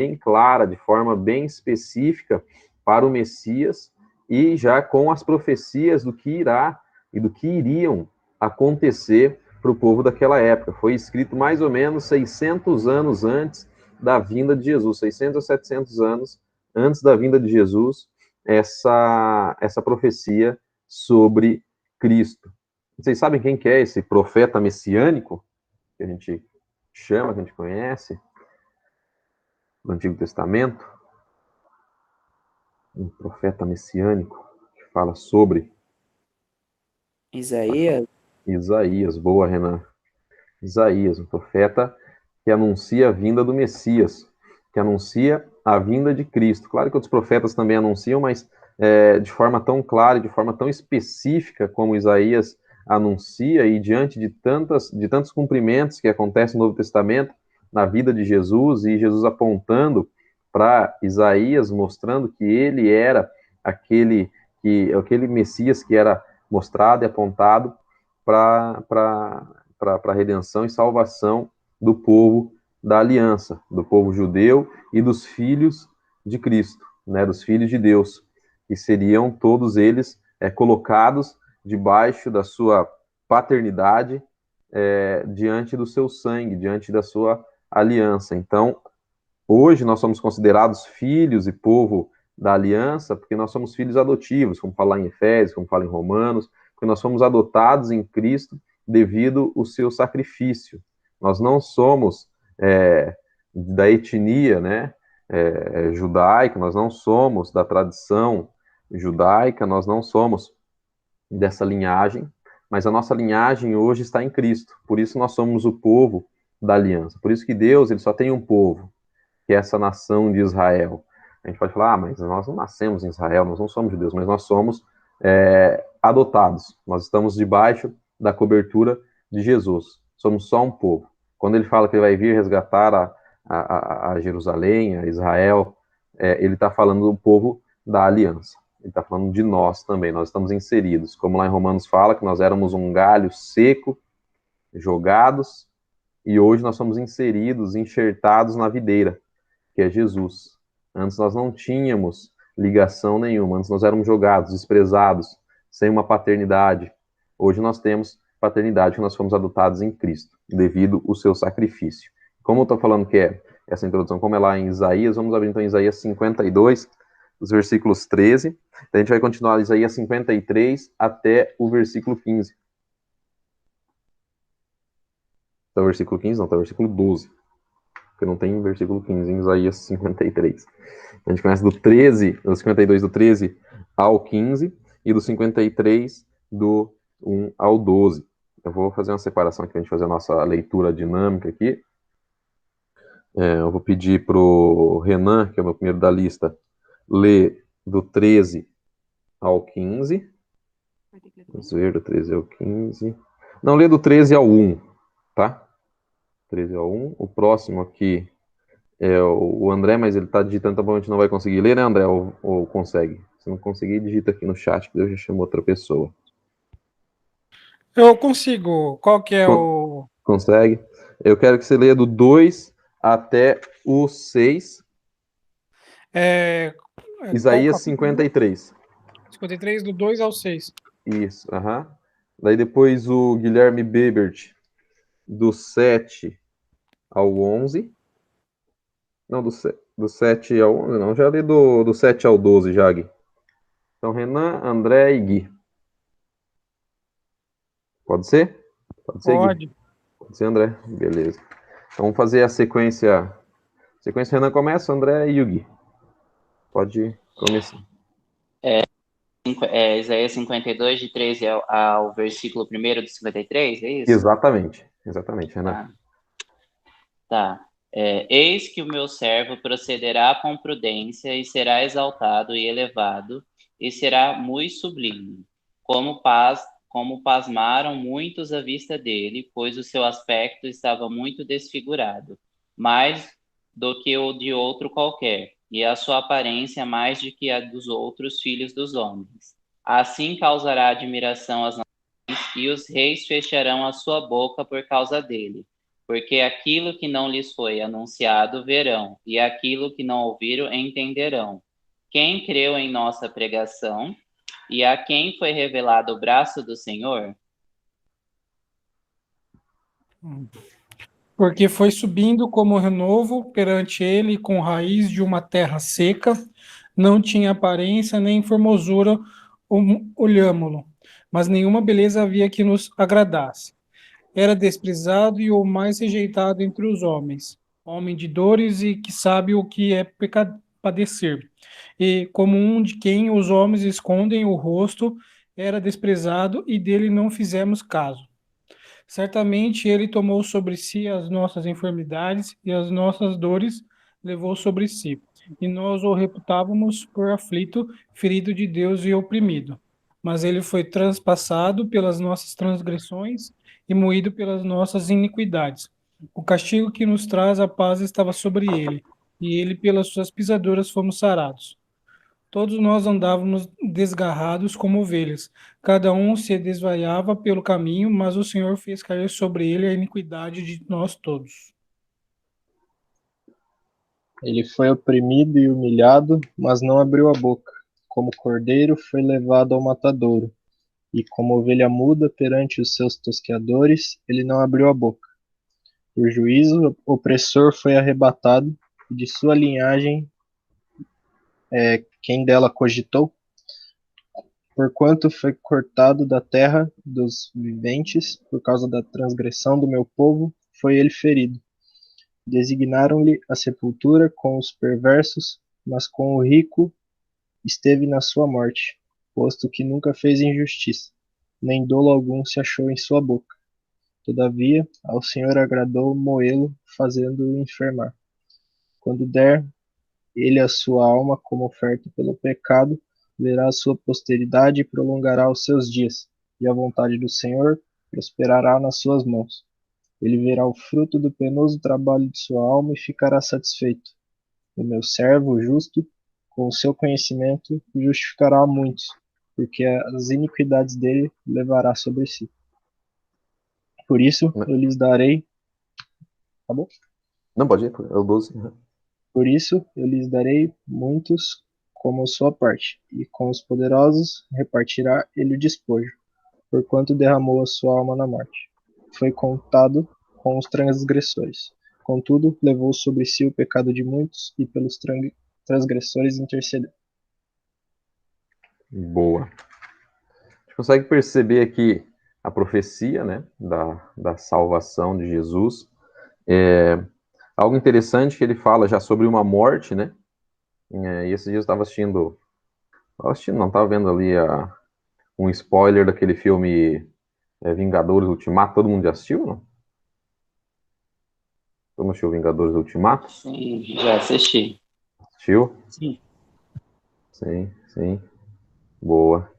bem clara, de forma bem específica para o Messias, e já com as profecias do que irá e do que iriam acontecer para o povo daquela época. Foi escrito mais ou menos 600 anos antes da vinda de Jesus, 600 a 700 anos antes da vinda de Jesus, essa profecia sobre Cristo. Vocês sabem quem que é esse profeta messiânico que a gente chama, que a gente conhece no Antigo Testamento? Um profeta messiânico que fala sobre Isaías? Isaías. Boa, Renan. Isaías, um profeta que anuncia a vinda do Messias, que anuncia a vinda de Cristo. Claro que outros profetas também anunciam, mas de forma tão clara e de forma tão específica como Isaías anuncia, e diante de tantos cumprimentos que acontecem no Novo Testamento, na vida de Jesus, e Jesus apontando para Isaías, mostrando que ele era aquele Messias que era mostrado e apontado para a redenção e salvação do povo da aliança, do povo judeu e dos filhos de Cristo, né, dos filhos de Deus, que seriam todos eles colocados debaixo da sua paternidade, diante do seu sangue, diante da sua aliança. Então, hoje nós somos considerados filhos e povo da aliança, porque nós somos filhos adotivos, como fala em Efésios, como fala em Romanos, porque nós somos adotados em Cristo devido ao seu sacrifício. Nós não somos da etnia, né, judaica, nós não somos da tradição judaica, nós não somos dessa linhagem, mas a nossa linhagem hoje está em Cristo. Por isso nós somos o povo da aliança. Por isso que Deus, ele só tem um povo, que é essa nação de Israel. A gente pode falar, mas nós não nascemos em Israel, nós não somos judeus, mas nós somos adotados. Nós estamos debaixo da cobertura de Jesus. Somos só um povo. Quando ele fala que ele vai vir resgatar a Jerusalém, a Israel, ele está falando do povo da aliança. Ele está falando de nós também, nós estamos inseridos. Como lá em Romanos fala, que nós éramos um galho seco, jogados, e hoje nós somos inseridos, enxertados na videira, que é Jesus. Antes nós não tínhamos ligação nenhuma, antes nós éramos jogados, desprezados, sem uma paternidade. Hoje nós temos paternidade, que nós fomos adotados em Cristo, devido ao seu sacrifício. Como eu estou falando que é essa introdução, como é lá em Isaías, vamos abrir então Isaías 52, os versículos 13. A gente vai continuar Isaías 53 até o versículo 15. Até o versículo 15, não, até o versículo 12. Porque não tem versículo 15 em Isaías 53. A gente começa do 13, do 52 do 13 ao 15 e do 53 do 1 ao 12. Eu vou fazer uma separação aqui para a gente fazer a nossa leitura dinâmica aqui. Eu vou pedir para o Renan, que é o meu primeiro da lista, ler do 13 ao 15. Vamos ver, do 13 ao 15. Não, lê do 13 ao 1, tá? 13 ao 1. O próximo aqui é o André, mas ele está digitando, tá bom, a gente não vai conseguir ler, né, André? Ou consegue? Se não conseguir, digita aqui no chat, que Deus já chamou outra pessoa. Eu consigo. Qual que é o... Consegue? Eu quero que você leia do 2 até o 6. Isaías 53. 53, do 2 ao 6. Isso, aham. Daí depois o Guilherme Bebert, do 7 ao 11. Não, do 7 ao 11, não. Já li do 7 ao 12, já, Gui. Então, Renan, André e Gui. Pode ser? Pode ser, Pode. Gui? Pode ser, André? Beleza. Então, vamos fazer a sequência. Sequência Renan começa, André e o Gui. Pode começar. Isaías 52, de 13 ao versículo 1 do 53, é isso? Exatamente, Renan. Tá. Eis que o meu servo procederá com prudência e será exaltado e elevado e será muito sublime, como pasmaram muitos à vista dele, pois o seu aspecto estava muito desfigurado, mais do que o de outro qualquer, e a sua aparência mais do que a dos outros filhos dos homens. Assim causará admiração às nações, e os reis fecharão a sua boca por causa dele, porque aquilo que não lhes foi anunciado verão, e aquilo que não ouviram entenderão. Quem creu em nossa pregação, e a quem foi revelado o braço do Senhor? Porque foi subindo como renovo perante ele com raiz de uma terra seca, não tinha aparência nem formosura olhámo-lo, mas nenhuma beleza havia que nos agradasse. Era desprezado e o mais rejeitado entre os homens, homem de dores e que sabe o que é padecer. E como um de quem os homens escondem o rosto, era desprezado e dele não fizemos caso. Certamente ele tomou sobre si as nossas enfermidades e as nossas dores levou sobre si. E nós o reputávamos por aflito, ferido de Deus e oprimido. Mas ele foi transpassado pelas nossas transgressões e moído pelas nossas iniquidades. O castigo que nos traz a paz estava sobre ele, e ele pelas suas pisaduras fomos sarados. Todos nós andávamos desgarrados como ovelhas, cada um se desvaiava pelo caminho, mas o Senhor fez cair sobre ele a iniquidade de nós todos. Ele foi oprimido e humilhado, mas não abriu a boca. Como cordeiro foi levado ao matadouro, e como ovelha muda perante os seus tosqueadores, ele não abriu a boca. Por juízo, o opressor foi arrebatado, e de sua linhagem, quem dela cogitou? Porquanto foi cortado da terra dos viventes, por causa da transgressão do meu povo, foi ele ferido. Designaram-lhe a sepultura com os perversos, mas com o rico esteve na sua morte, posto que nunca fez injustiça, nem dolo algum se achou em sua boca. Todavia, ao Senhor agradou moê-lo, fazendo-o enfermar. Quando der ele a sua alma como oferta pelo pecado, verá a sua posteridade e prolongará os seus dias, e a vontade do Senhor prosperará nas suas mãos. Ele verá o fruto do penoso trabalho de sua alma e ficará satisfeito. O meu servo, o justo, com o seu conhecimento, justificará a muitos, porque as iniquidades dele levará sobre si. Por isso, eu lhes darei... Tá bom? Não, pode ir, é o 12. Por isso, eu lhes darei muitos como sua parte, e com os poderosos repartirá ele o despojo, porquanto derramou a sua alma na morte. Foi contado com os transgressores. Contudo, levou sobre si o pecado de muitos, e pelos transgressores intercedeu. Boa. A gente consegue perceber aqui a profecia, né, da salvação de Jesus. Algo interessante que ele fala já sobre uma morte, né? E esses dias eu estava assistindo, não, estava vendo ali um spoiler daquele filme Vingadores Ultimato. Todo mundo já assistiu, não? Todo mundo assistiu Vingadores Ultimato? Sim, já assisti. Assistiu? Sim. Sim. Boa.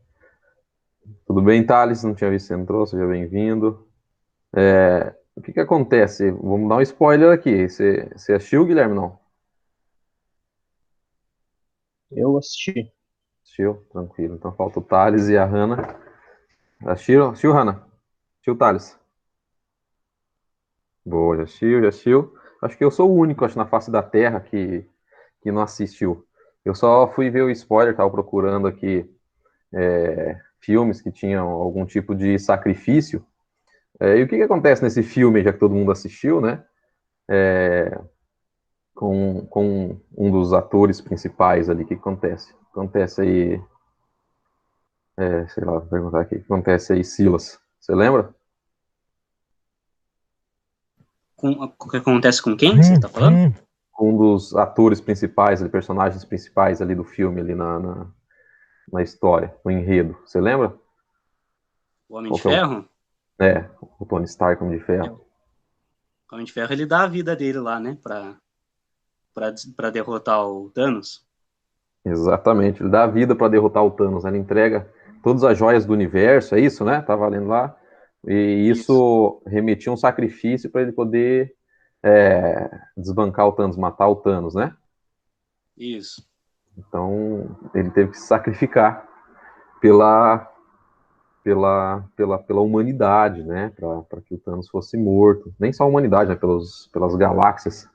Tudo bem, Thales? Não tinha visto que você entrou, seja bem-vindo. O que acontece? Vamos dar um spoiler aqui. Você assistiu, Guilherme, não? Eu assisti. Assistiu? Tranquilo. Então falta o Thales e a Hannah. Assistiu, Hannah? Assistiu, Thales? Boa, já assistiu. Acho que eu sou o único, na face da Terra que não assistiu. Eu só fui ver o spoiler, estava procurando aqui filmes que tinham algum tipo de sacrifício. E o que acontece nesse filme, já que todo mundo assistiu, né? Com um dos atores principais ali, o que acontece? Acontece aí... sei lá, vou perguntar aqui. O que acontece aí, Silas? Você lembra? O que acontece com quem você está falando? Um dos atores principais, personagens principais ali do filme, ali na história, no enredo. Você lembra? O Homem de Ferro? O Tony Stark, Homem de Ferro. O Homem de Ferro, ele dá a vida dele lá, né? Pra derrotar o Thanos. Exatamente, ele dá a vida para derrotar o Thanos. Ele entrega todas as joias do universo, é isso, né? Tá valendo lá. E isso remetia um sacrifício para ele poder desbancar o Thanos, matar o Thanos, né? Isso. Então, ele teve que se sacrificar pela pela humanidade, né? Para que o Thanos fosse morto. Nem só a humanidade, né? Pelas galáxias,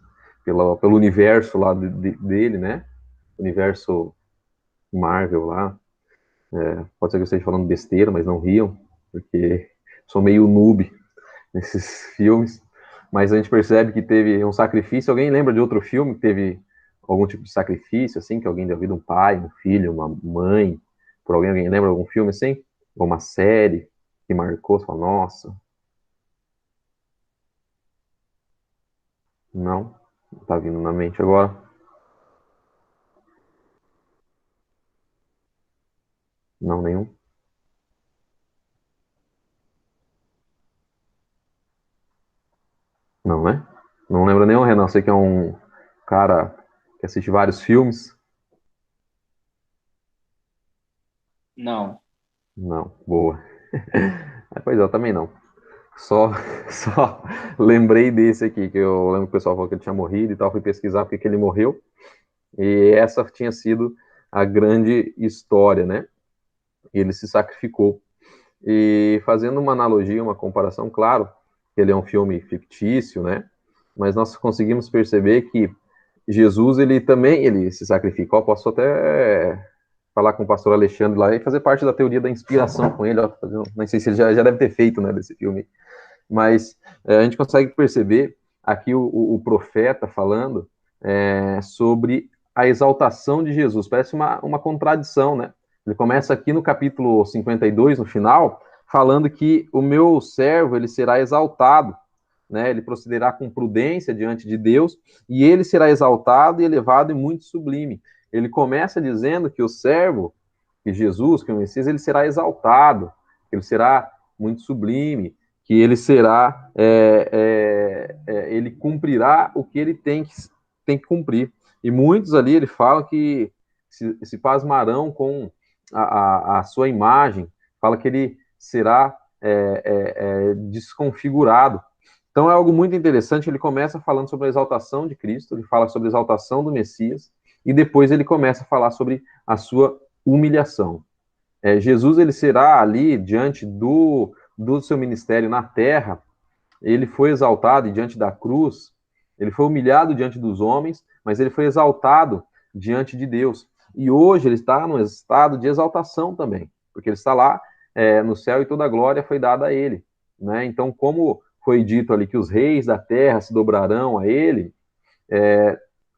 pelo universo lá dele, né? Universo Marvel lá. Pode ser que eu esteja falando besteira, mas não riam, porque sou meio noob nesses filmes. Mas a gente percebe que teve um sacrifício. Alguém lembra de outro filme que teve algum tipo de sacrifício, assim, que alguém deu vida, um pai, um filho, uma mãe, por alguém? Alguém lembra de algum filme assim? Ou uma série que marcou? Você fala, nossa, não tá vindo na mente agora. Não, nenhum. Não, né? Não lembra nenhum, Renan. Sei que é um cara que assiste vários filmes. Não. Não, boa. Pois é, eu também não. Só, só lembrei desse aqui, que eu lembro que o pessoal falou que ele tinha morrido e tal, fui pesquisar porque que ele morreu, e essa tinha sido a grande história, né? Ele se sacrificou. E fazendo uma analogia, uma comparação, claro, que ele é um filme fictício, né? Mas nós conseguimos perceber que Jesus, ele também, ele se sacrificou. Eu posso até falar com o pastor Alexandre lá e fazer parte da teoria da inspiração com ele, ó, não sei se ele já deve ter feito, né, desse filme, mas a gente consegue perceber aqui o profeta falando sobre a exaltação de Jesus. Parece uma contradição, né? Ele começa aqui no capítulo 52, no final, falando que o meu servo, ele será exaltado, né? Ele procederá com prudência diante de Deus, e ele será exaltado e elevado e muito sublime. Ele começa dizendo que o servo, que Jesus, que o Messias, ele será exaltado, ele será muito sublime, que ele será, ele cumprirá o que ele tem que cumprir. E muitos ali, ele fala que se pasmarão com a sua imagem, fala que ele será desconfigurado. Então é algo muito interessante, ele começa falando sobre a exaltação de Cristo, ele fala sobre a exaltação do Messias, e depois ele começa a falar sobre a sua humilhação. Jesus, ele será ali, diante do seu ministério na terra, ele foi exaltado, e diante da cruz, ele foi humilhado diante dos homens, mas ele foi exaltado diante de Deus. E hoje ele está no estado de exaltação também, porque ele está lá no céu e toda a glória foi dada a ele. Né? Então, como foi dito ali que os reis da terra se dobrarão a ele,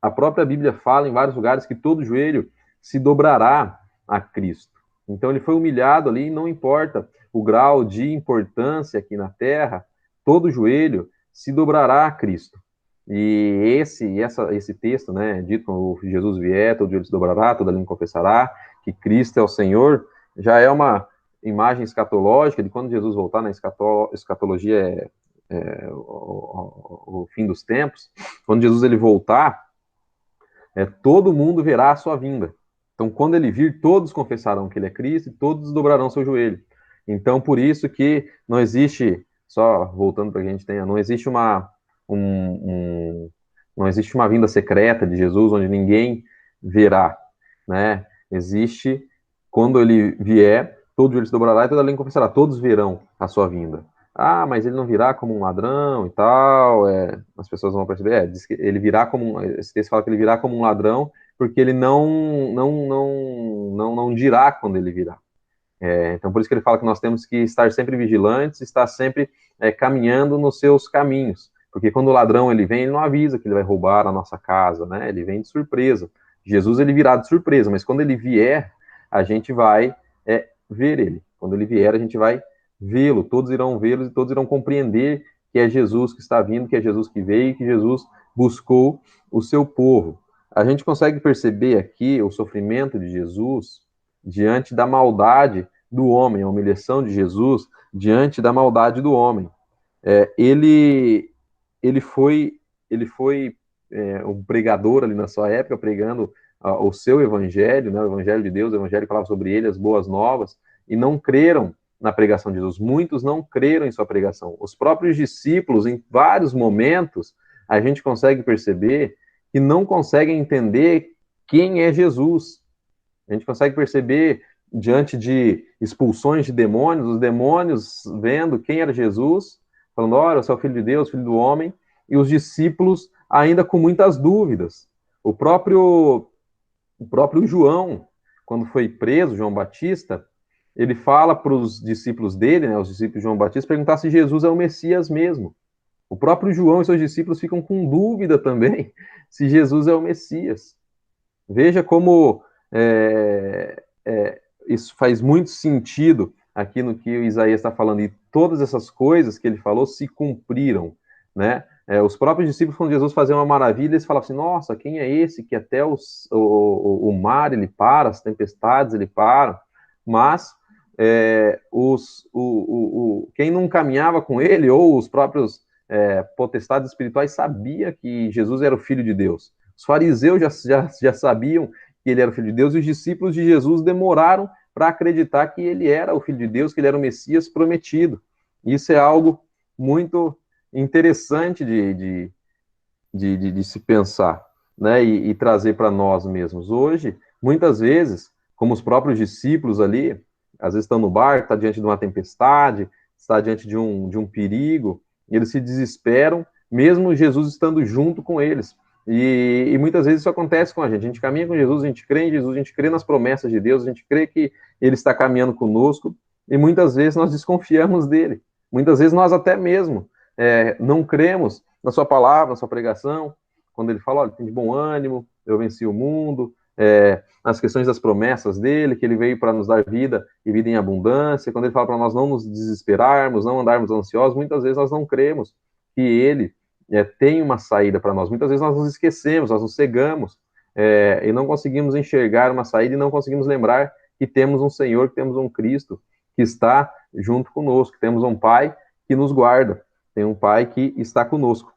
a própria Bíblia fala em vários lugares que todo joelho se dobrará a Cristo. Então ele foi humilhado ali, e não importa o grau de importância aqui na terra, todo joelho se dobrará a Cristo. E esse texto, né, dito quando Jesus vier, todo joelho se dobrará, toda língua confessará que Cristo é o Senhor, já é uma imagem escatológica de quando Jesus voltar, na escatologia o fim dos tempos, quando Jesus ele voltar, todo mundo verá a sua vinda. Então, quando ele vir, todos confessarão que ele é Cristo e todos dobrarão seu joelho. Então, por isso que não existe, só voltando para que a gente tenha, não existe não existe uma vinda secreta de Jesus onde ninguém verá, né? Existe, quando ele vier, todo joelho se dobrará e toda língua confessará, todos verão a sua vinda. Ah, mas ele não virá como um ladrão e tal, as pessoas vão perceber, diz que ele virá como, esse texto fala que ele virá como um ladrão, porque ele não dirá quando ele virá. Então, por isso que ele fala que nós temos que estar sempre vigilantes, estar sempre caminhando nos seus caminhos, porque quando o ladrão ele vem, ele não avisa que ele vai roubar a nossa casa, né? Ele vem de surpresa. Jesus ele virá de surpresa, mas quando ele vier, a gente vai ver ele. Quando ele vier, a gente vai vê-lo, todos irão vê-lo e todos irão compreender que é Jesus que está vindo, que é Jesus que veio, que Jesus buscou o seu povo. A gente consegue perceber aqui o sofrimento de Jesus diante da maldade do homem, a humilhação de Jesus diante da maldade do homem. Ele foi um pregador ali na sua época, pregando o seu evangelho, né, o evangelho de Deus, o evangelho que falava sobre ele, as boas novas, e não creram na pregação de Jesus. Muitos não creram em sua pregação. Os próprios discípulos, em vários momentos, a gente consegue perceber que não conseguem entender quem é Jesus. A gente consegue perceber diante de expulsões de demônios, os demônios vendo quem era Jesus, falando, olha, você é o Filho de Deus, Filho do homem, e os discípulos ainda com muitas dúvidas. O próprio João, quando foi preso, João Batista, ele fala para os discípulos dele, né, os discípulos de João Batista, perguntar se Jesus é o Messias mesmo. O próprio João e seus discípulos ficam com dúvida também se Jesus é o Messias. Veja como isso faz muito sentido aqui no que o Isaías está falando, e todas essas coisas que ele falou se cumpriram, né? Os próprios discípulos, quando Jesus fazia uma maravilha, eles falavam assim, nossa, quem é esse que até o mar ele para, as tempestades ele para, mas quem não caminhava com ele, ou os próprios potestades espirituais, sabia que Jesus era o Filho de Deus. Os fariseus já sabiam que ele era o Filho de Deus, e os discípulos de Jesus demoraram para acreditar que ele era o Filho de Deus, que ele era o Messias prometido. Isso é algo muito interessante de se pensar, né, e trazer para nós mesmos. Hoje, muitas vezes, como os próprios discípulos ali, às vezes estão no barco, está diante de uma tempestade, está diante de um perigo, e eles se desesperam, mesmo Jesus estando junto com eles. E muitas vezes isso acontece com a gente caminha com Jesus, a gente crê em Jesus, a gente crê nas promessas de Deus, a gente crê que Ele está caminhando conosco, e muitas vezes nós desconfiamos dele. Muitas vezes nós até mesmo não cremos na sua palavra, na sua pregação, quando ele fala, olha, tem de bom ânimo, eu venci o mundo, nas questões das promessas dele, que ele veio para nos dar vida e vida em abundância, quando ele fala para nós não nos desesperarmos, não andarmos ansiosos, muitas vezes nós não cremos que ele tem uma saída para nós. Muitas vezes nós nos esquecemos, nós nos cegamos, e não conseguimos enxergar uma saída, e não conseguimos lembrar que temos um Senhor, que temos um Cristo que está junto conosco, que temos um Pai que nos guarda, tem um Pai que está conosco.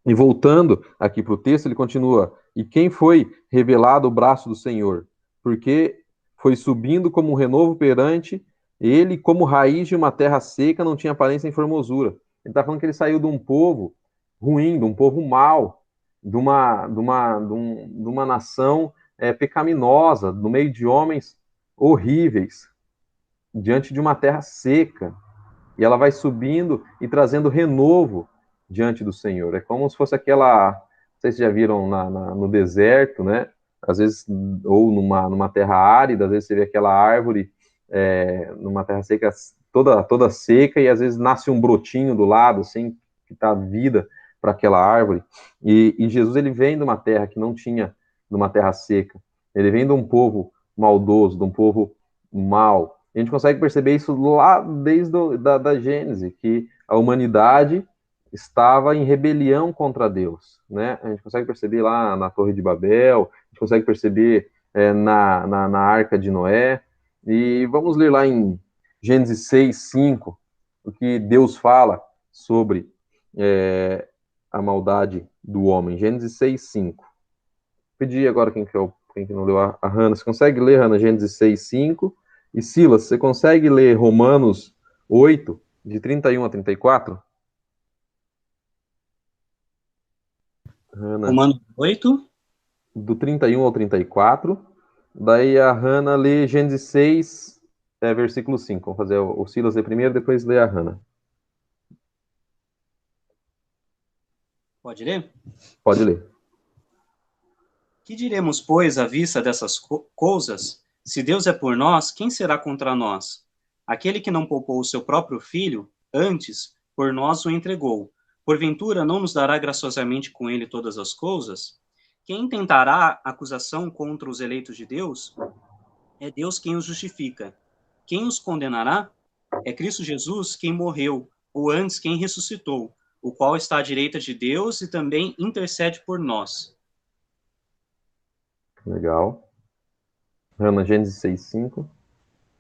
E voltando aqui para o texto, ele continua, e quem foi revelado o braço do Senhor? Porque foi subindo como um renovo perante ele, como raiz de uma terra seca, não tinha aparência nem formosura. Ele está falando que ele saiu de um povo ruim, de um povo mau, de uma nação pecaminosa, no meio de homens horríveis, diante de uma terra seca. E ela vai subindo e trazendo renovo diante do Senhor. É como se fosse aquela, não sei se já viram no deserto, né? Às vezes, ou numa terra árida, às vezes você vê aquela árvore numa terra seca, toda seca, e às vezes nasce um brotinho do lado, assim, que dá vida para aquela árvore. E Jesus, ele vem de uma terra que não tinha, de uma terra seca. Ele vem de um povo maldoso, de um povo mau. A gente consegue perceber isso lá desde da Gênese, que a humanidade estava em rebelião contra Deus, né? A gente consegue perceber lá na Torre de Babel, a gente consegue perceber na Arca de Noé, e vamos ler lá em Gênesis 6, 5, o que Deus fala sobre a maldade do homem. Gênesis 6, 5. Pedi agora quem que não leu, a Hannah. Você consegue ler, Hannah, Gênesis 6, 5? E Silas, você consegue ler Romanos 8, de 31 a 34? Hannah, Romanos 8. do 31 ao 34. Daí a Hannah lê Gênesis 6, versículo 5. Vamos fazer o Silas ler primeiro, depois lê a Hannah. Pode ler? Pode ler. Que diremos, pois, à vista dessas coisas? Se Deus é por nós, quem será contra nós? Aquele que não poupou o seu próprio filho, antes, por nós o entregou. Porventura, não nos dará graciosamente com ele todas as coisas? Quem tentará acusação contra os eleitos de Deus? É Deus quem os justifica. Quem os condenará? É Cristo Jesus quem morreu, ou antes quem ressuscitou, o qual está à direita de Deus e também intercede por nós. Legal. Hannah, Gênesis 6, 5.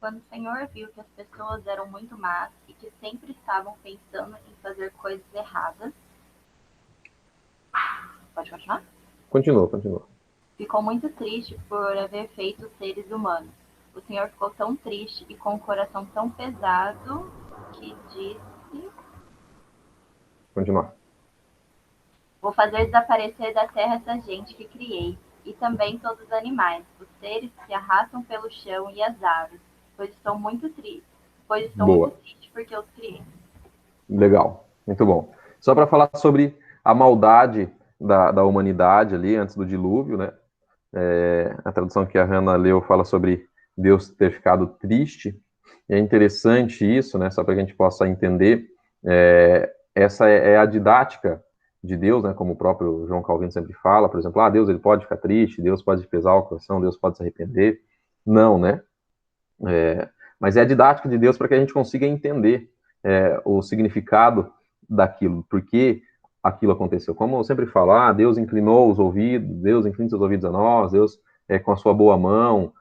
Quando o Senhor viu que as pessoas eram muito más e que sempre estavam pensando em fazer coisas erradas... Pode continuar? Continua. Ficou muito triste por haver feito os seres humanos. O Senhor ficou tão triste e com o coração tão pesado que disse... Continua. Vou fazer desaparecer da terra essa gente que criei, e também todos os animais, os seres que se arrastam pelo chão e as aves, pois estou muito triste, porque os criei. Legal, muito bom. Só para falar sobre a maldade da humanidade ali antes do dilúvio, né? A tradução que a Hannah leu fala sobre Deus ter ficado triste. E é interessante isso, né? Só para que a gente possa entender. Essa é a didática de Deus, né? Como o próprio João Calvino sempre fala, por exemplo, Deus ele pode ficar triste, Deus pode pesar o coração, Deus pode se arrepender. Não, né? Mas é a didática de Deus para que a gente consiga entender o significado daquilo, porque aquilo aconteceu. Como eu sempre falo, Deus inclinou os ouvidos, Deus inclina seus ouvidos a nós, Deus com a sua boa mão,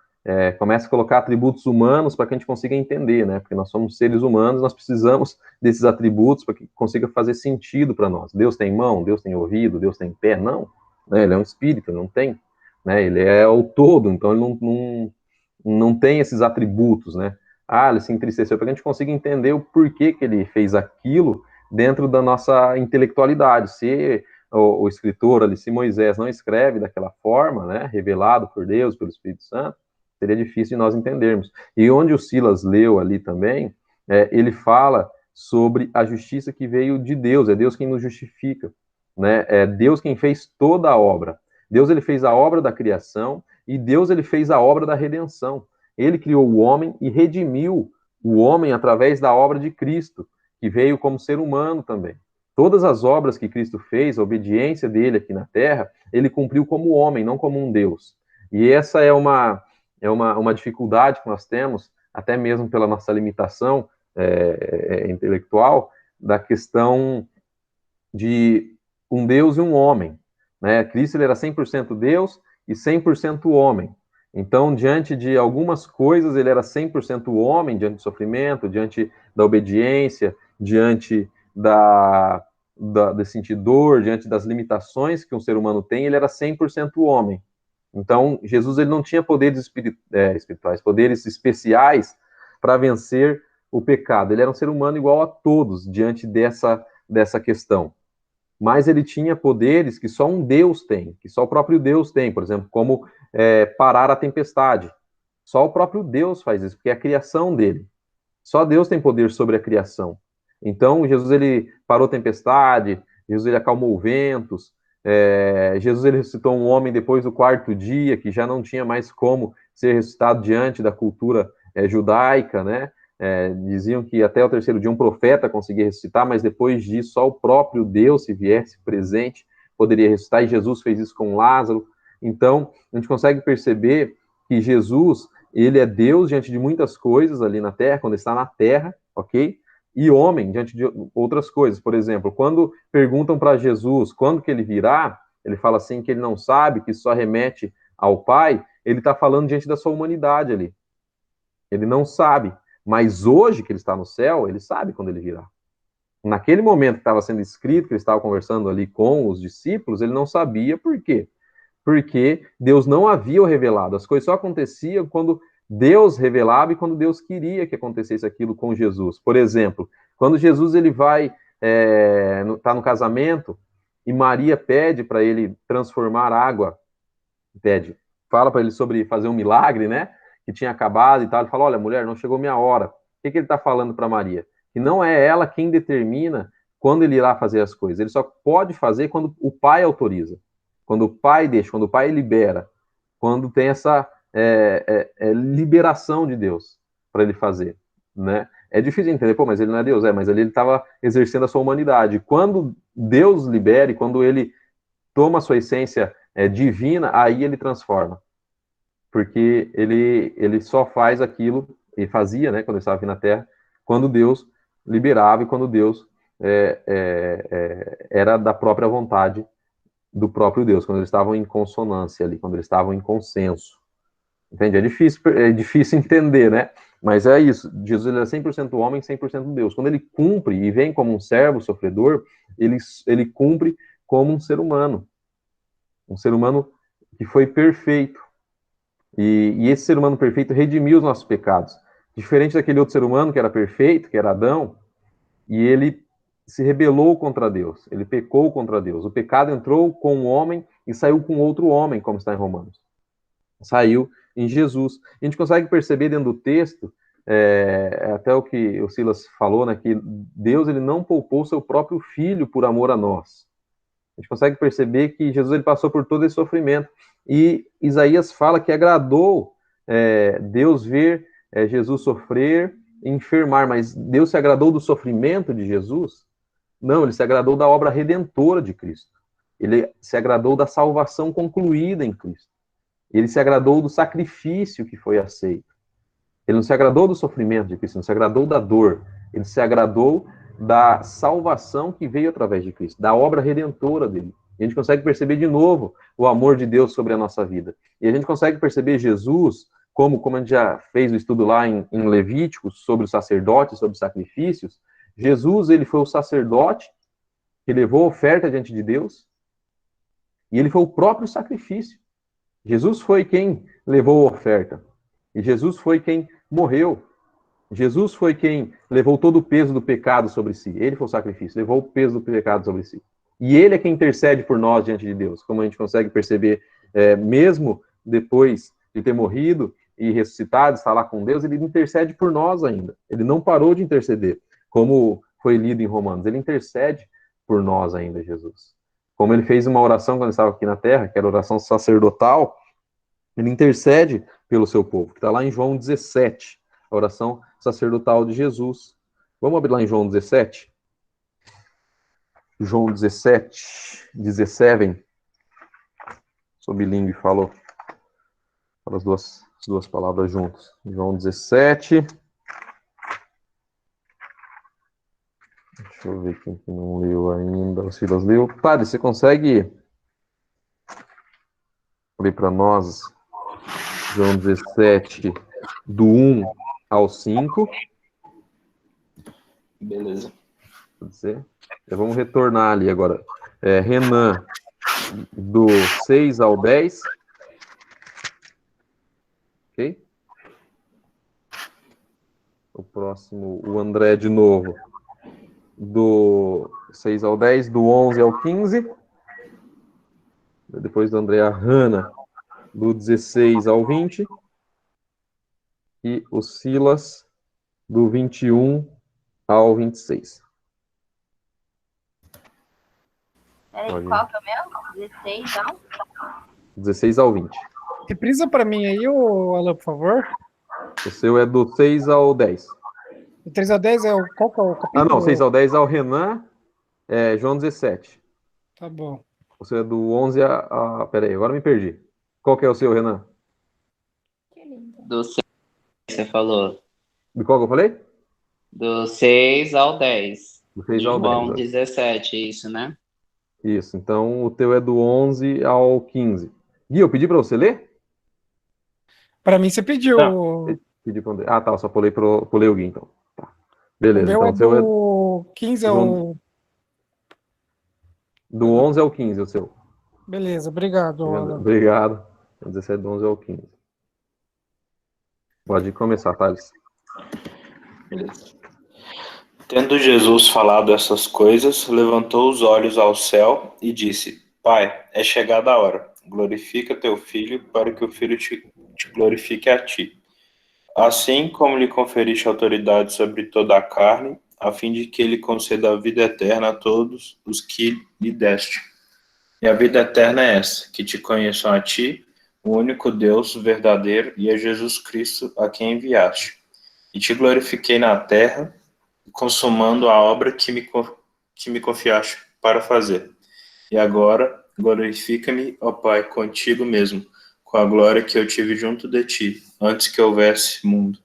começa a colocar atributos humanos para que a gente consiga entender, né? Porque nós somos seres humanos, nós precisamos desses atributos para que consiga fazer sentido para nós. Deus tem mão, Deus tem ouvido, Deus tem pé? Não, né? Ele é um espírito, ele não tem, né? Ele é o todo, então ele não tem esses atributos, né? Ele se entristeceu, para que a gente consiga entender o porquê que ele fez aquilo dentro da nossa intelectualidade. Se o escritor ali, se Moisés não escreve daquela forma, né, revelado por Deus, pelo Espírito Santo, seria difícil de nós entendermos. E onde o Silas leu ali também, ele fala sobre a justiça que veio de Deus, é Deus quem nos justifica, né? É Deus quem fez toda a obra. Deus ele fez a obra da criação e Deus ele fez a obra da redenção. Ele criou o homem e redimiu o homem através da obra de Cristo, que veio como ser humano também. Todas as obras que Cristo fez, a obediência dele aqui na terra, ele cumpriu como homem, não como um Deus. E essa é uma dificuldade que nós temos, até mesmo pela nossa limitação intelectual, da questão de um Deus e um homem, né? Cristo ele era 100% Deus e 100% homem. Então, diante de algumas coisas, ele era 100% homem, diante do sofrimento, diante da obediência, diante de sentir dor, diante das limitações que um ser humano tem, ele era 100% homem. Então, Jesus ele não tinha poderes espirituais, poderes especiais para vencer o pecado. Ele era um ser humano igual a todos diante dessa questão. Mas ele tinha poderes que só um Deus tem, que só o próprio Deus tem, por exemplo, como parar a tempestade. Só o próprio Deus faz isso, porque é a criação dele. Só Deus tem poder sobre a criação. Então, Jesus ele parou a tempestade, Jesus ele acalmou ventos, Jesus ele ressuscitou um homem depois do 4º dia, que já não tinha mais como ser ressuscitado diante da cultura judaica, né? Diziam que até o 3º dia um profeta conseguia ressuscitar, mas depois disso só o próprio Deus, se viesse presente, poderia ressuscitar, e Jesus fez isso com Lázaro. Então, a gente consegue perceber que Jesus, ele é Deus diante de muitas coisas ali na Terra, quando está na Terra, ok? E homem diante de outras coisas. Por exemplo, quando perguntam para Jesus quando que ele virá, ele fala assim que ele não sabe, que só remete ao Pai, ele está falando diante da sua humanidade ali. Ele não sabe. Mas hoje que ele está no céu, ele sabe quando ele virá. Naquele momento que estava sendo escrito, que ele estava conversando ali com os discípulos, ele não sabia por quê. Porque Deus não havia o revelado. As coisas só aconteciam quando Deus revelava e quando Deus queria que acontecesse aquilo com Jesus. Por exemplo, quando Jesus ele vai tá no casamento e Maria pede para ele transformar água, fala para ele sobre fazer um milagre, né? Que tinha acabado e tal. Ele fala: olha, mulher, não chegou minha hora. O que ele está falando para Maria? Que não é ela quem determina quando ele irá fazer as coisas. Ele só pode fazer quando o Pai autoriza. Quando o Pai deixa, quando o Pai libera, quando tem essa liberação de Deus para ele fazer, né? É difícil entender, mas ele não é Deus, mas ali ele estava exercendo a sua humanidade. Quando Deus libera e quando ele toma a sua essência divina, aí ele transforma. Porque ele só faz aquilo, e fazia, né, quando ele estava aqui na Terra, quando Deus liberava e quando Deus era da própria vontade do próprio Deus, quando eles estavam em consonância ali, quando eles estavam em consenso. Entende? É difícil entender, né? Mas é isso. Jesus ele é 100% homem, 100% Deus. Quando ele cumpre e vem como um servo sofredor, ele cumpre como um ser humano. Um ser humano que foi perfeito. E esse ser humano perfeito redimiu os nossos pecados. Diferente daquele outro ser humano que era perfeito, que era Adão, e ele se rebelou contra Deus, ele pecou contra Deus. O pecado entrou com um homem e saiu com outro homem, como está em Romanos. Saiu em Jesus. A gente consegue perceber dentro do texto até o que o Silas falou, né, que Deus ele não poupou seu próprio filho por amor a nós. A gente consegue perceber que Jesus ele passou por todo esse sofrimento. E Isaías fala que agradou Deus ver Jesus sofrer e enfermar, mas Deus se agradou do sofrimento de Jesus? Não, ele se agradou da obra redentora de Cristo. Ele se agradou da salvação concluída em Cristo. Ele se agradou do sacrifício que foi aceito. Ele não se agradou do sofrimento de Cristo, não se agradou da dor. Ele se agradou da salvação que veio através de Cristo, da obra redentora dele. E a gente consegue perceber de novo o amor de Deus sobre a nossa vida. E a gente consegue perceber Jesus, como a gente já fez o estudo lá em Levíticos, sobre os sacerdotes, sobre sacrifícios. Jesus, ele foi o sacerdote que levou a oferta diante de Deus, e ele foi o próprio sacrifício. Jesus foi quem levou a oferta. E Jesus foi quem morreu. Jesus foi quem levou todo o peso do pecado sobre si. Ele foi o sacrifício, levou o peso do pecado sobre si. E ele é quem intercede por nós diante de Deus. Como a gente consegue perceber, mesmo depois de ter morrido e ressuscitado, estar lá com Deus, ele intercede por nós ainda. Ele não parou de interceder, como foi lido em Romanos. Ele intercede por nós ainda, Jesus. Como ele fez uma oração quando ele estava aqui na terra, que era a oração sacerdotal, ele intercede pelo seu povo, que está lá em João 17, a oração sacerdotal de Jesus. Vamos abrir lá em João 17? João 17, 17. Sou bilíngue, falou. Fala as duas palavras juntas. João 17. Deixa eu ver quem que não leu ainda. O Silas leu. Padre, você consegue ler para nós João 17, do 1 ao 5? Beleza. Pode ser? Vamos retornar ali agora. Renan, do 6 ao 10. Ok? O próximo, o André de novo. Do 6 ao 10, do 11 ao 15. Depois do André, a Hanna, do 16 ao 20. E o Silas, do 21 ao 26. Peraí, qual que é o meu? 16, não? 16 ao 20. Reprisa para mim aí, Alan, por favor. O seu é do 6 ao 10. O 3 a 10 é o qual que é o capítulo? Ah, não, 6 ao 10 é o Renan, João 17. Tá bom. O seu é do 11 Peraí, agora me perdi. Qual que é o seu, Renan? Do 6, você falou. Do qual que eu falei? Do 6 ao 10. Do 6 ao 10. João 17, isso, né? Isso, então o teu é do 11 ao 15. Gui, eu pedi para você ler? Para mim você pediu. Não, pedi para André. Ah, tá, só pulei o Gui, então. Tá. Beleza, O meu então é o seu é do 15 ao... do 11 ao 15, o seu. Beleza, obrigado, Alan. Obrigado. 17 do 11 ao 15. Pode começar, Thales. Beleza. Tendo Jesus falado essas coisas, levantou os olhos ao céu e disse: Pai, é chegada a hora. Glorifica teu filho, para que o filho te glorifique a ti. Assim como lhe conferiste autoridade sobre toda a carne, a fim de que ele conceda a vida eterna a todos os que lhe deste. E a vida eterna é essa, que te conheçam a ti, o único Deus verdadeiro, e a Jesus Cristo, a quem enviaste. E te glorifiquei na terra, consumando a obra que me confiaste para fazer. E agora, glorifica-me, ó Pai, contigo mesmo, com a glória que eu tive junto de ti, antes que houvesse mundo.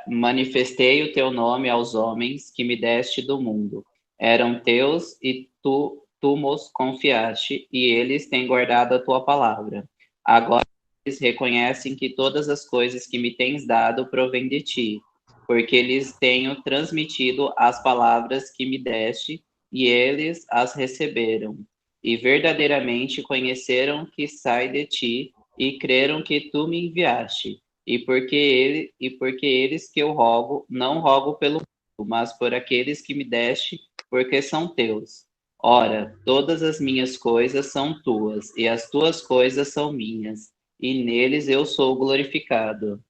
Manifestei o teu nome aos homens que me deste do mundo. Eram teus e tu nos confiaste, e eles têm guardado a tua palavra. Agora eles reconhecem que todas as coisas que me tens dado provêm de ti, porque lhes tenho transmitido as palavras que me deste, e eles as receberam. E verdadeiramente conheceram que sai de ti, e creram que tu me enviaste. E porque eles que eu rogo, não rogo pelo mundo, mas por aqueles que me deste, porque são teus. Ora, todas as minhas coisas são tuas, e as tuas coisas são minhas. e neles eu sou glorificado.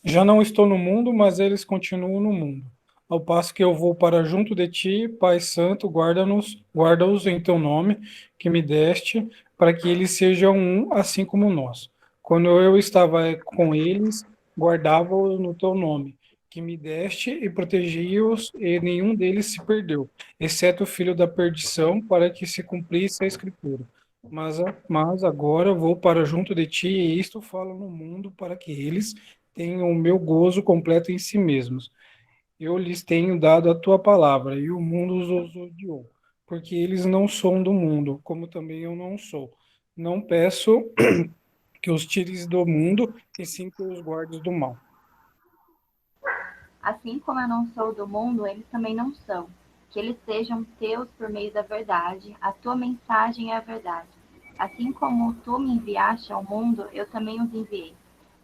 Já não estou no mundo, mas eles continuam no mundo. Ao passo que eu vou para junto de ti, Pai Santo, guarda-os em teu nome, que me deste, para que eles sejam um, assim como nós. Quando eu estava com eles, guardava-os no teu nome, que me deste, e protegi-os, e nenhum deles se perdeu, exceto o filho da perdição, para que se cumprisse a Escritura. Mas agora vou para junto de ti, e isto falo no mundo, para que eles tenham o meu gozo completo em si mesmos. Eu lhes tenho dado a tua palavra, e o mundo os odiou, porque eles não são do mundo, como também eu não sou. Não peço que os tires do mundo, e sim que os guardes do mal. Assim como eu não sou do mundo, eles também não são. Que eles sejam teus por meio da verdade, a tua mensagem é a verdade. Assim como tu me enviaste ao mundo, eu também os enviei.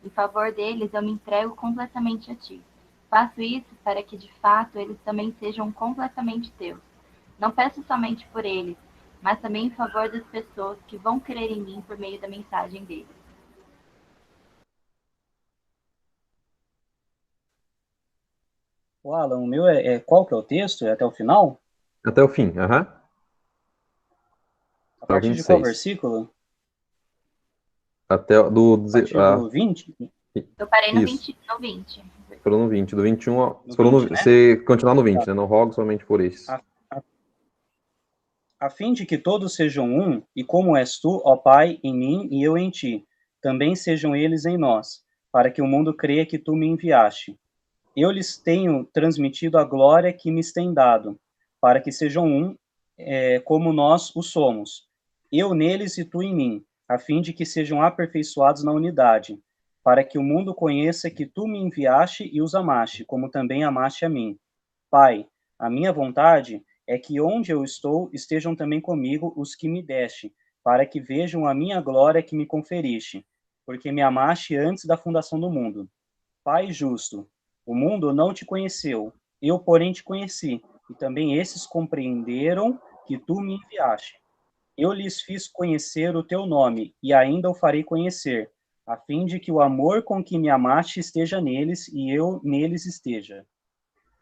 Em favor deles, eu me entrego completamente a ti. Faço isso para que, de fato, eles também sejam completamente teus. Não peço somente por eles, mas também em favor das pessoas que vão crer em mim por meio da mensagem deles. O Alan, o meu qual que é o texto? É até o final? Até o fim, aham. A Até o partir de qual 26. versículo? Até do... A partir do 20? Eu parei no Isso. 20, no 20. Falou no 20. Do 21, ó, No falou 20, né? você continuar no 20, né? Não rogo somente por isso. A fim de que todos sejam um, e como és tu, ó Pai, em mim e eu em ti, também sejam eles em nós, para que o mundo creia que tu me enviaste. Eu lhes tenho transmitido a glória que me tem dado, para que sejam um, como nós o somos. Eu neles e tu em mim, a fim de que sejam aperfeiçoados na unidade, para que o mundo conheça que tu me enviaste e os amaste, como também amaste a mim. Pai, a minha vontade é que onde eu estou estejam também comigo os que me deste, para que vejam a minha glória que me conferiste, porque me amaste antes da fundação do mundo. Pai justo, o mundo não te conheceu, eu, porém, te conheci, e também esses compreenderam que tu me enviaste. Eu lhes fiz conhecer o teu nome, e ainda o farei conhecer, a fim de que o amor com que me amaste esteja neles, e eu neles esteja.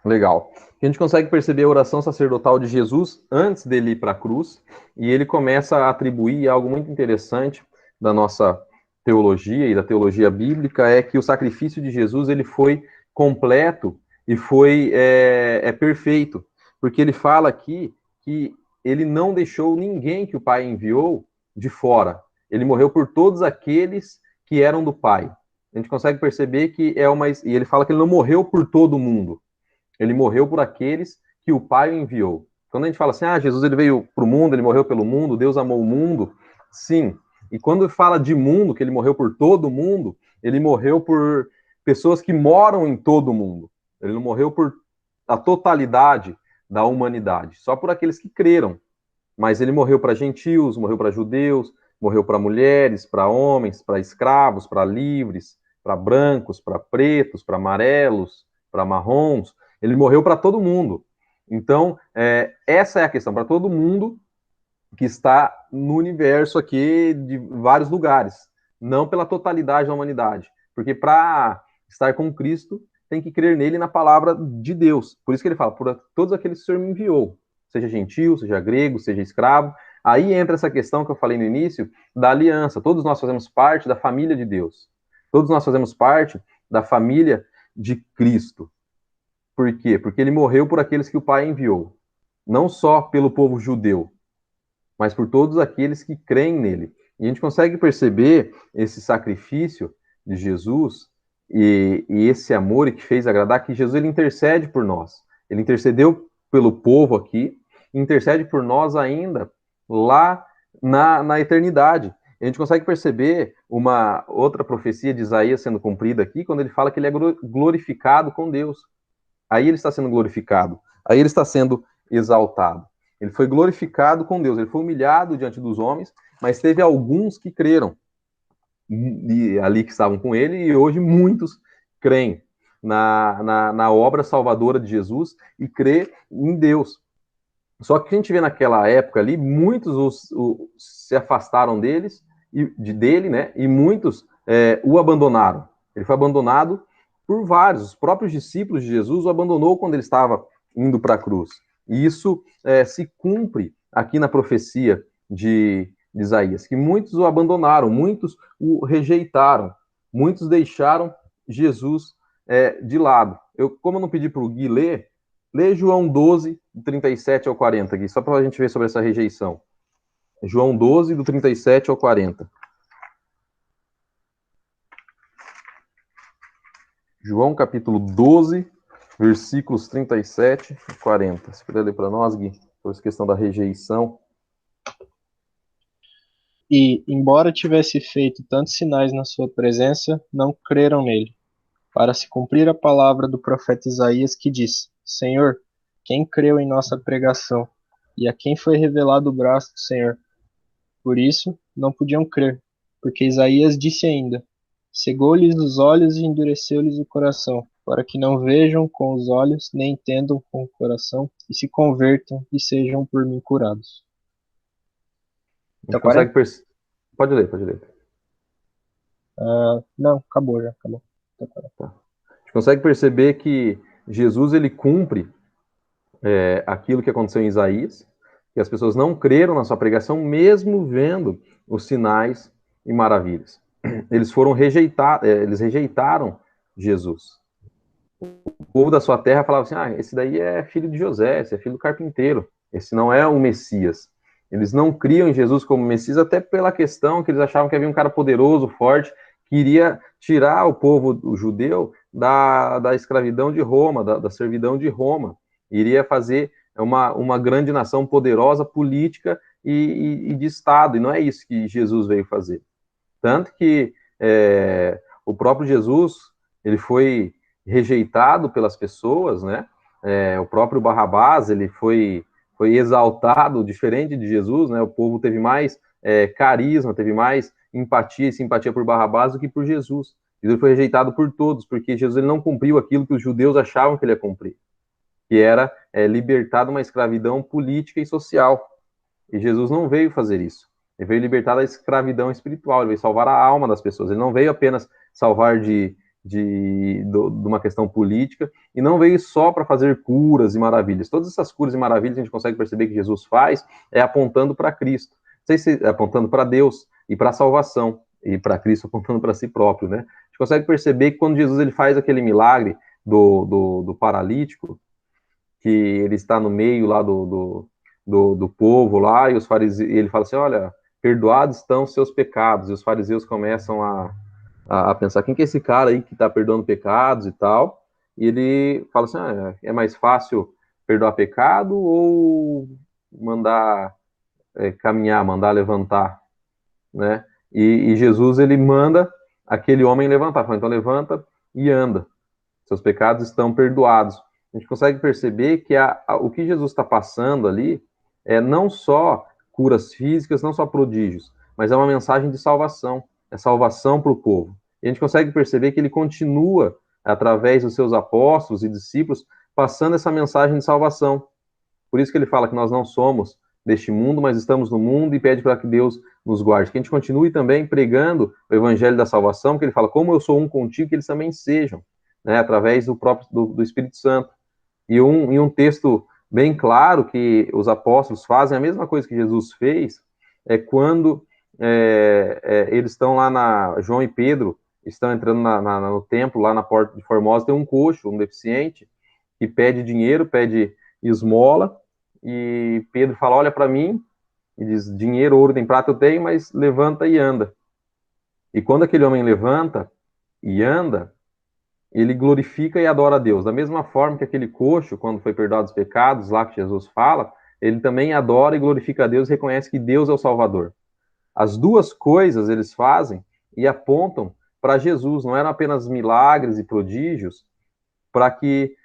Legal. A gente consegue perceber a oração sacerdotal de Jesus antes dele ir para a cruz, e ele começa a atribuir algo muito interessante da nossa teologia e da teologia bíblica, é que o sacrifício de Jesus ele foi completo e foi perfeito, porque ele fala aqui que ele não deixou ninguém que o Pai enviou de fora. Ele morreu por todos aqueles que eram do Pai. A gente consegue perceber que e ele fala que ele não morreu por todo mundo. Ele morreu por aqueles que o Pai o enviou. Quando a gente fala assim, Jesus ele veio para o mundo, ele morreu pelo mundo, Deus amou o mundo, sim. E quando fala de mundo, que ele morreu por todo mundo, ele morreu por pessoas que moram em todo mundo. Ele não morreu por a totalidade da humanidade, só por aqueles que creram. Mas ele morreu para gentios, morreu para judeus, morreu para mulheres, para homens, para escravos, para livres, para brancos, para pretos, para amarelos, para marrons. Ele morreu para todo mundo. Então, essa é a questão, para todo mundo que está no universo aqui de vários lugares, não pela totalidade da humanidade. Porque para estar com Cristo, tem que crer nele e na palavra de Deus. Por isso que ele fala, por todos aqueles que o Senhor me enviou, seja gentil, seja grego, seja escravo. Aí entra essa questão que eu falei no início, da aliança. Todos nós fazemos parte da família de Deus. Todos nós fazemos parte da família de Cristo. Por quê? Porque ele morreu por aqueles que o Pai enviou. Não só pelo povo judeu, mas por todos aqueles que creem nele. E a gente consegue perceber esse sacrifício de Jesus e esse amor que fez agradar, que Jesus ele intercede por nós. Ele intercedeu pelo povo aqui, intercede por nós ainda lá na eternidade. A gente consegue perceber uma outra profecia de Isaías sendo cumprida aqui, quando ele fala que ele é glorificado com Deus. Aí ele está sendo glorificado, aí ele está sendo exaltado. Ele foi glorificado com Deus, ele foi humilhado diante dos homens, mas teve alguns que creram ali que estavam com ele, e hoje muitos creem na obra salvadora de Jesus e crê em Deus. Só que a gente vê naquela época ali, muitos se afastaram deles dele, né? E muitos o abandonaram. Ele foi abandonado por vários. Os próprios discípulos de Jesus o abandonou quando ele estava indo para a cruz. E isso se cumpre aqui na profecia de Isaías, que muitos o abandonaram, muitos o rejeitaram, muitos deixaram Jesus de lado. Como eu não pedi para o Gui ler, lê João 12, do 37 ao 40 aqui, só para a gente ver sobre essa rejeição. João 12, do 37 ao 40. João capítulo 12, versículos 37 e 40. Se puder ler para nós, Gui, sobre essa questão da rejeição. E, embora tivesse feito tantos sinais na sua presença, não creram nele, para se cumprir a palavra do profeta Isaías, que diz: Senhor, quem creu em nossa pregação? E a quem foi revelado o braço do Senhor? Por isso, não podiam crer, porque Isaías disse ainda: cegou-lhes os olhos e endureceu-lhes o coração, para que não vejam com os olhos, nem entendam com o coração, e se convertam e sejam por mim curados. Então, consegue Pode ler. Não, acabou já, acabou. Tá. A gente consegue perceber que Jesus, ele cumpre aquilo que aconteceu em Isaías, que as pessoas não creram na sua pregação, mesmo vendo os sinais e maravilhas. Eles foram eles rejeitaram Jesus. O povo da sua terra falava assim: esse daí é filho de José, esse é filho do carpinteiro, esse não é o Messias. Eles não criam em Jesus como Messias, até pela questão que eles achavam que havia um cara poderoso, forte, que iria tirar o povo o judeu da escravidão de Roma, da servidão de Roma. Iria fazer uma grande nação poderosa, política e de Estado. E não é isso que Jesus veio fazer. Tanto que o próprio Jesus, ele foi rejeitado pelas pessoas, né? O próprio Barrabás, ele foi exaltado, diferente de Jesus, né? O povo teve mais carisma, teve mais empatia e simpatia por Barrabás do que por Jesus. Ele foi rejeitado por todos, porque Jesus ele não cumpriu aquilo que os judeus achavam que ele ia cumprir, que era libertar de uma escravidão política e social. E Jesus não veio fazer isso. Ele veio libertar da escravidão espiritual, ele veio salvar a alma das pessoas. Ele não veio apenas salvar de uma questão política, e não veio só para fazer curas e maravilhas. Todas essas curas e maravilhas a gente consegue perceber que Jesus faz apontando para Cristo. Não sei se apontando para Deus e para a salvação, e para Cristo apontando para si próprio, né? A gente consegue perceber que quando Jesus ele faz aquele milagre do paralítico, que ele está no meio lá do povo lá, e os fariseus, e ele fala assim: olha, perdoados estão seus pecados, e os fariseus começam a pensar: quem que é esse cara aí que está perdoando pecados e tal? E ele fala assim: é mais fácil perdoar pecado ou mandar caminhar, mandar levantar, né? E Jesus, ele manda aquele homem levantar, fala: então levanta e anda, seus pecados estão perdoados. A gente consegue perceber que o que Jesus está passando ali não só curas físicas, não só prodígios, mas é uma mensagem de salvação, é salvação para o povo. E a gente consegue perceber que ele continua, através dos seus apóstolos e discípulos, passando essa mensagem de salvação. Por isso que ele fala que nós não somos deste mundo, mas estamos no mundo, e pede para que Deus nos guarde. Que a gente continue também pregando o evangelho da salvação, que ele fala: como eu sou um contigo, que eles também sejam, né, através do Espírito Santo. E um texto bem claro que os apóstolos fazem a mesma coisa que Jesus fez, quando eles estão lá João e Pedro estão entrando no templo, lá na porta de Formosa, tem um coxo, um deficiente, que pede dinheiro, pede esmola, e Pedro fala: olha para mim, e diz: dinheiro, ouro, nem prata eu tenho, mas levanta e anda. E quando aquele homem levanta e anda, ele glorifica e adora a Deus. Da mesma forma que aquele coxo, quando foi perdoado os pecados, lá que Jesus fala, ele também adora e glorifica a Deus e reconhece que Deus é o Salvador. As duas coisas eles fazem e apontam para Jesus. Não eram apenas milagres e prodígios para que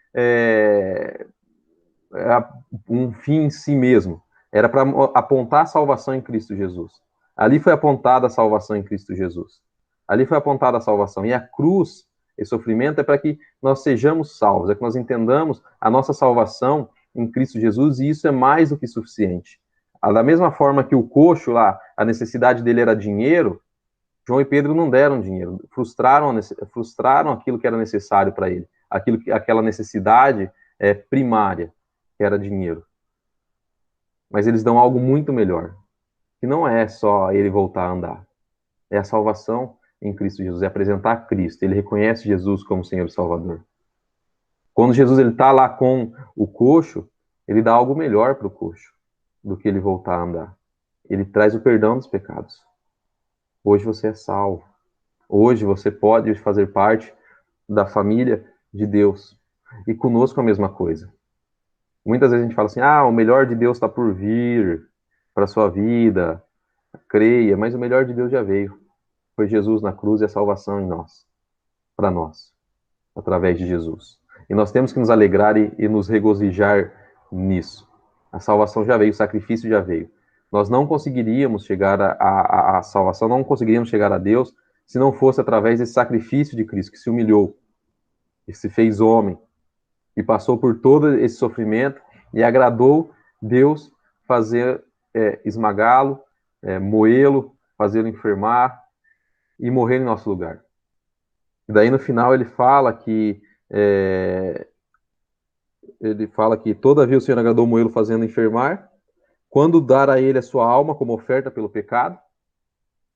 um fim em si mesmo. Era para apontar a salvação em Cristo Jesus. Ali foi apontada a salvação em Cristo Jesus. Ali foi apontada a salvação. E a cruz, esse sofrimento, é para que nós sejamos salvos, é que nós entendamos a nossa salvação em Cristo Jesus, e isso é mais do que suficiente. Da mesma forma que o coxo lá a necessidade dele era dinheiro, João e Pedro não deram dinheiro, frustraram aquilo que era necessário para ele, aquela necessidade primária, que era dinheiro. Mas eles dão algo muito melhor, que não é só ele voltar a andar, é a salvação em Cristo Jesus, é apresentar Cristo. Ele reconhece Jesus como Senhor e Salvador. Quando Jesus está lá com o coxo, ele dá algo melhor para o coxo do que ele voltar a andar. Ele traz o perdão dos pecados. Hoje você é salvo. Hoje você pode fazer parte da família de Deus. E conosco a mesma coisa. Muitas vezes a gente fala assim, o melhor de Deus está por vir para a sua vida, creia, mas o melhor de Deus já veio. Foi Jesus na cruz e a salvação em nós, para nós, através de Jesus. E nós temos que nos alegrar e nos regozijar nisso. A salvação já veio, o sacrifício já veio. Nós não conseguiríamos chegar à salvação, não conseguiríamos chegar a Deus se não fosse através desse sacrifício de Cristo, que se humilhou, que se fez homem, e passou por todo esse sofrimento, e agradou Deus fazer esmagá-lo, moê-lo, fazê-lo enfermar e morrer em nosso lugar. E daí no final ele fala que todavia o Senhor agradou moê-lo fazendo enfermar, quando dar a ele a sua alma como oferta pelo pecado,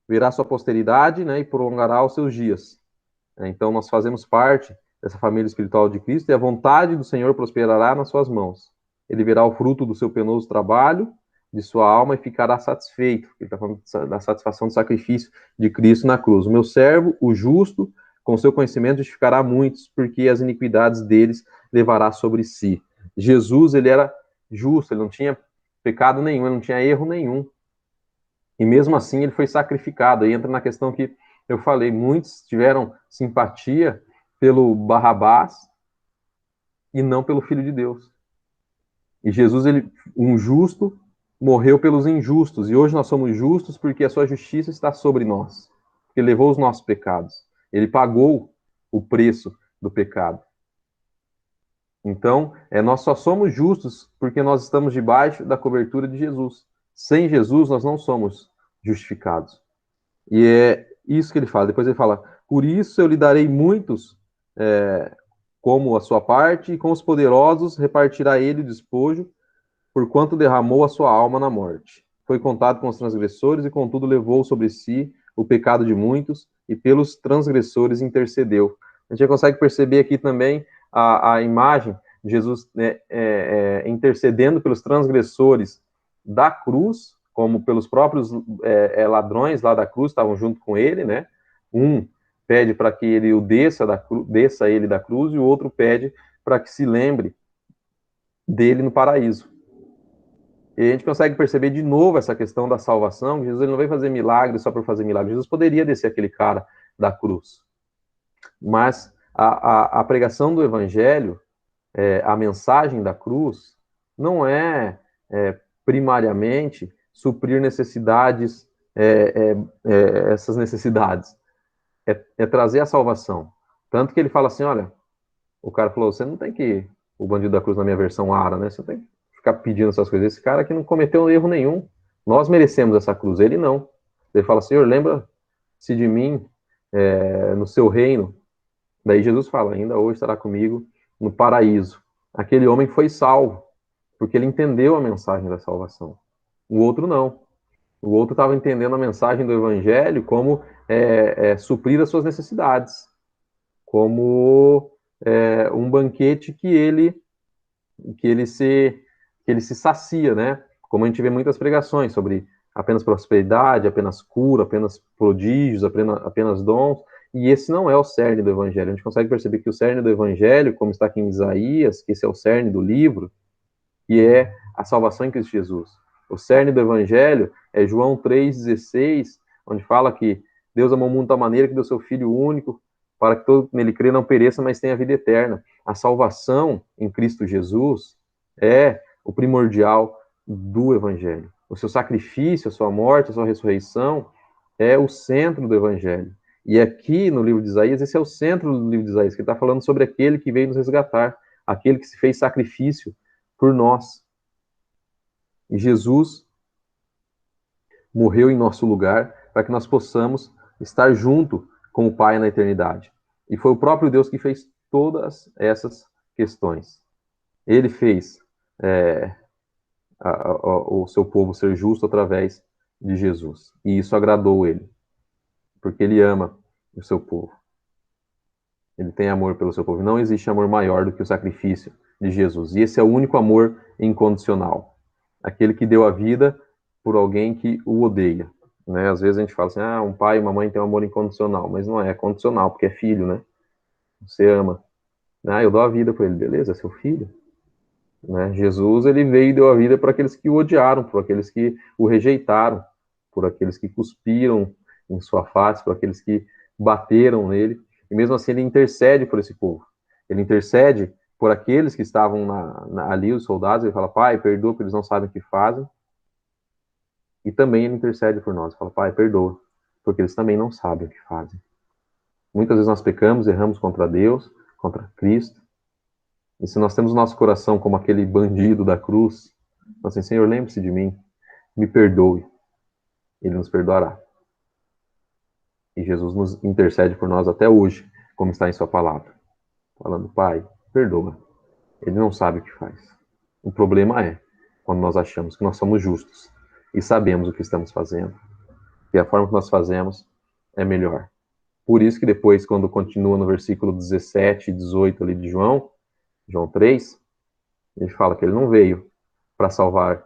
verá sua posteridade, né, e prolongará os seus dias. Então nós fazemos parte dessa família espiritual de Cristo, e a vontade do Senhor prosperará nas suas mãos. Ele verá o fruto do seu penoso trabalho, de sua alma, e ficará satisfeito. Ele está falando da satisfação do sacrifício de Cristo na cruz. O meu servo, o justo, com seu conhecimento justificará muitos, porque as iniquidades deles levará sobre si. Jesus, ele era justo, ele não tinha pecado nenhum, ele não tinha erro nenhum. E mesmo assim ele foi sacrificado. Aí entra na questão que eu falei, muitos tiveram simpatia pelo Barrabás e não pelo Filho de Deus. E Jesus, um justo, morreu pelos injustos. E hoje nós somos justos porque a sua justiça está sobre nós. Ele levou os nossos pecados. Ele pagou o preço do pecado. Então, nós só somos justos porque nós estamos debaixo da cobertura de Jesus. Sem Jesus, nós não somos justificados. E é isso que ele fala. Depois ele fala, por isso eu lhe darei muitos como a sua parte, e com os poderosos repartirá ele o despojo, porquanto derramou a sua alma na morte. Foi contado com os transgressores, e contudo levou sobre si o pecado de muitos, e pelos transgressores intercedeu. A gente já consegue perceber aqui também a imagem de Jesus intercedendo pelos transgressores da cruz, como pelos próprios ladrões lá da cruz, estavam junto com ele, né? Um pede para que ele o desça ele da cruz, e o outro pede para que se lembre dele no paraíso. E a gente consegue perceber de novo essa questão da salvação. Jesus ele não veio fazer milagre só por fazer milagre. Jesus poderia descer aquele cara da cruz. Mas a pregação do evangelho, a mensagem da cruz, não é primariamente suprir necessidades, essas necessidades. É trazer a salvação. Tanto que ele fala assim, olha, o cara falou, você não tem que, o bandido da cruz na minha versão Ara, né? Você não tem que ficar pedindo essas coisas. Esse cara aqui não cometeu erro nenhum. Nós merecemos essa cruz, ele não. Ele fala, Senhor, lembra-se de mim no seu reino. Daí Jesus fala, ainda hoje estará comigo no paraíso. Aquele homem foi salvo, porque ele entendeu a mensagem da salvação. O outro não. O outro estava entendendo a mensagem do evangelho como suprir as suas necessidades, como um banquete que ele se sacia, né? Como a gente vê muitas pregações sobre apenas prosperidade, apenas cura, apenas prodígios, apenas dons, e esse não é o cerne do evangelho. A gente consegue perceber que o cerne do evangelho, como está aqui em Isaías, que esse é o cerne do livro, que é a salvação em Cristo Jesus. O cerne do evangelho é João 3,16, onde fala que Deus amou o mundo de tal maneira que deu seu Filho único, para que todo nele crê não pereça, mas tenha vida eterna. A salvação em Cristo Jesus é o primordial do evangelho. O seu sacrifício, a sua morte, a sua ressurreição é o centro do evangelho. E aqui no livro de Isaías, esse é o centro do livro de Isaías, que está falando sobre aquele que veio nos resgatar, aquele que se fez sacrifício por nós. E Jesus morreu em nosso lugar, para que nós possamos estar junto com o Pai na eternidade. E foi o próprio Deus que fez todas essas questões. Ele fez o seu povo ser justo através de Jesus. E isso agradou ele, porque ele ama o seu povo. Ele tem amor pelo seu povo. Não existe amor maior do que o sacrifício de Jesus. E esse é o único amor incondicional. Aquele que deu a vida por alguém que o odeia. Né? Às vezes a gente fala assim, um pai e uma mãe têm um amor incondicional. Mas não é condicional, porque é filho, né? Você ama. Eu dou a vida por ele. Beleza, é seu filho. Né? Jesus, ele veio e deu a vida para aqueles que o odiaram, por aqueles que o rejeitaram, por aqueles que cuspiram em sua face, por aqueles que bateram nele. E mesmo assim ele intercede por esse povo. Ele intercede por aqueles que estavam ali, os soldados. Ele fala, Pai, perdoa, porque eles não sabem o que fazem. E também ele intercede por nós. Fala, Pai, perdoa, porque eles também não sabem o que fazem. Muitas vezes nós pecamos, erramos contra Deus, contra Cristo. E se nós temos o nosso coração como aquele bandido da cruz, nós assim, Senhor, lembre-se de mim, me perdoe. Ele nos perdoará. E Jesus nos intercede por nós até hoje, como está em sua palavra. Falando, Pai, perdoa. Ele não sabe o que faz. O problema é quando nós achamos que nós somos justos e sabemos o que estamos fazendo. E a forma que nós fazemos é melhor. Por isso que depois, quando continua no versículo 17 e 18 ali de João 3, ele fala que ele não veio para salvar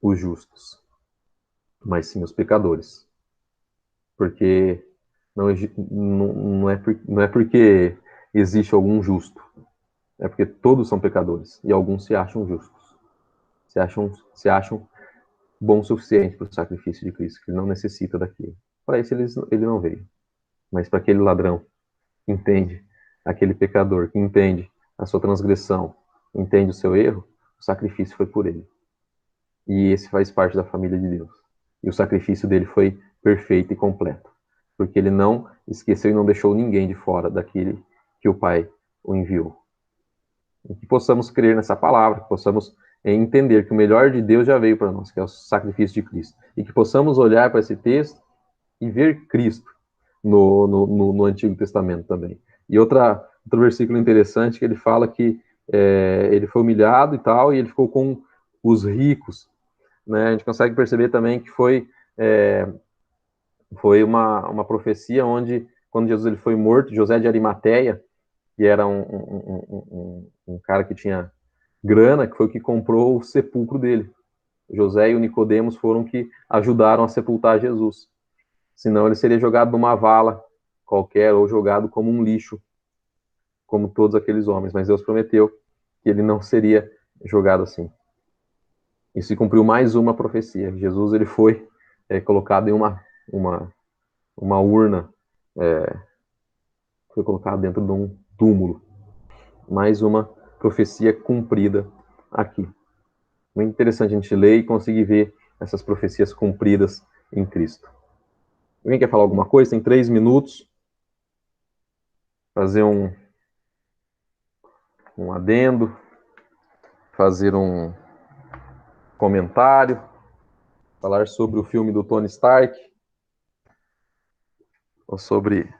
os justos, mas sim os pecadores. Porque não é porque existe algum justo, é porque todos são pecadores e alguns se acham justos, se acham bom o suficiente para o sacrifício de Cristo, que ele não necessita daquilo. Para isso ele não veio, mas para aquele ladrão que entende, aquele pecador que entende a sua transgressão, entende o seu erro, o sacrifício foi por ele. E esse faz parte da família de Deus. E o sacrifício dele foi perfeito e completo. Porque ele não esqueceu e não deixou ninguém de fora daquele que o Pai o enviou. E que possamos crer nessa palavra, que possamos entender que o melhor de Deus já veio para nós, que é o sacrifício de Cristo. E que possamos olhar para esse texto e ver Cristo no Antigo Testamento também. E outro versículo interessante que ele fala que ele foi humilhado e tal, e ele ficou com os ricos. Né? A gente consegue perceber também que foi uma profecia onde, quando Jesus ele foi morto, José de Arimateia, que era um cara que tinha grana, que foi o que comprou o sepulcro dele. José e o Nicodemos foram que ajudaram a sepultar Jesus. Senão ele seria jogado numa vala qualquer, ou jogado como um lixo, como todos aqueles homens. Mas Deus prometeu que ele não seria jogado assim. E se cumpriu mais uma profecia. Jesus ele foi colocado em uma urna, foi colocado dentro de um túmulo. Mais uma profecia cumprida aqui. Muito interessante a gente ler e conseguir ver essas profecias cumpridas em Cristo. Alguém quer falar alguma coisa? Tem 3 minutos. Fazer um adendo. Fazer um comentário. Falar sobre o filme do Tony Stark. Ou sobre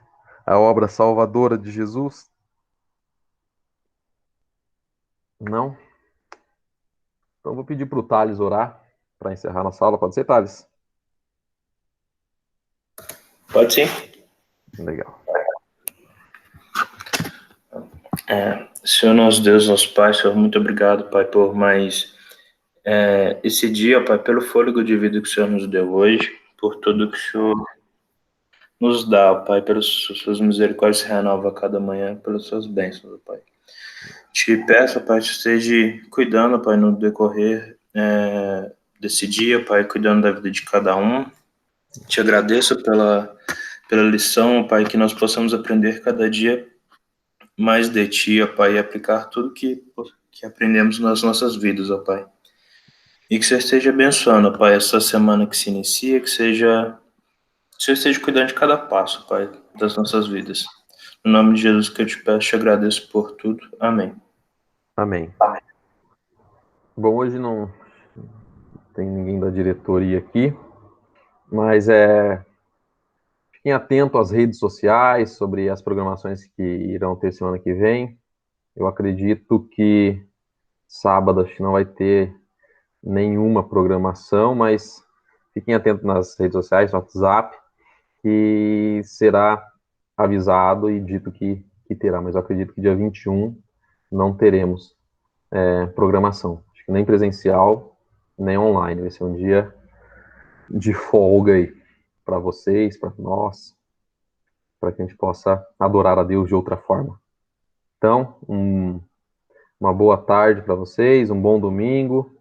a obra salvadora de Jesus. Não? Então vou pedir para o Thales orar para encerrar nossa aula. Pode ser, Thales? Pode sim. Legal. Senhor nosso Deus, nosso Pai, Senhor, muito obrigado, Pai, por mais esse dia, Pai, pelo fôlego de vida que o Senhor nos deu hoje, por tudo que o Senhor nos dá, Pai, pelas suas misericórdias se renova a cada manhã, pelas suas bênçãos, Pai. Te peço, Pai, que esteja cuidando, Pai, no decorrer desse dia, Pai, cuidando da vida de cada um. Te agradeço pela lição, Pai, que nós possamos aprender cada dia mais de Ti, ó Pai, e aplicar tudo que aprendemos nas nossas vidas, ó Pai. E que Você esteja abençoando, ó Pai, essa semana que se inicia, que o Senhor esteja cuidando de cada passo, Pai, das nossas vidas. No nome de Jesus que eu te peço, te agradeço por tudo. Amém. Amém. Bom, hoje não tem ninguém da diretoria aqui, Mas fiquem atentos às redes sociais sobre as programações que irão ter semana que vem. Eu acredito que sábado acho que não vai ter nenhuma programação, mas fiquem atentos nas redes sociais, no WhatsApp, que será avisado e dito que terá. Mas eu acredito que dia 21 não teremos programação. Acho que nem presencial, nem online. Vai ser um dia de folga aí para vocês, para nós, para que a gente possa adorar a Deus de outra forma. Então, uma boa tarde para vocês, um bom domingo.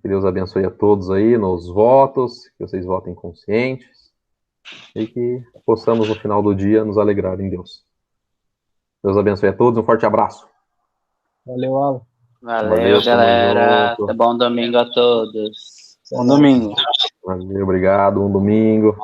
Que Deus abençoe a todos aí nos votos, que vocês votem conscientes e que possamos no final do dia nos alegrar em Deus. Deus abençoe a todos, um forte abraço. Valeu, Alan. Valeu, tamo galera. junto. Bom domingo a todos. Bom domingo. Valeu, obrigado, um domingo.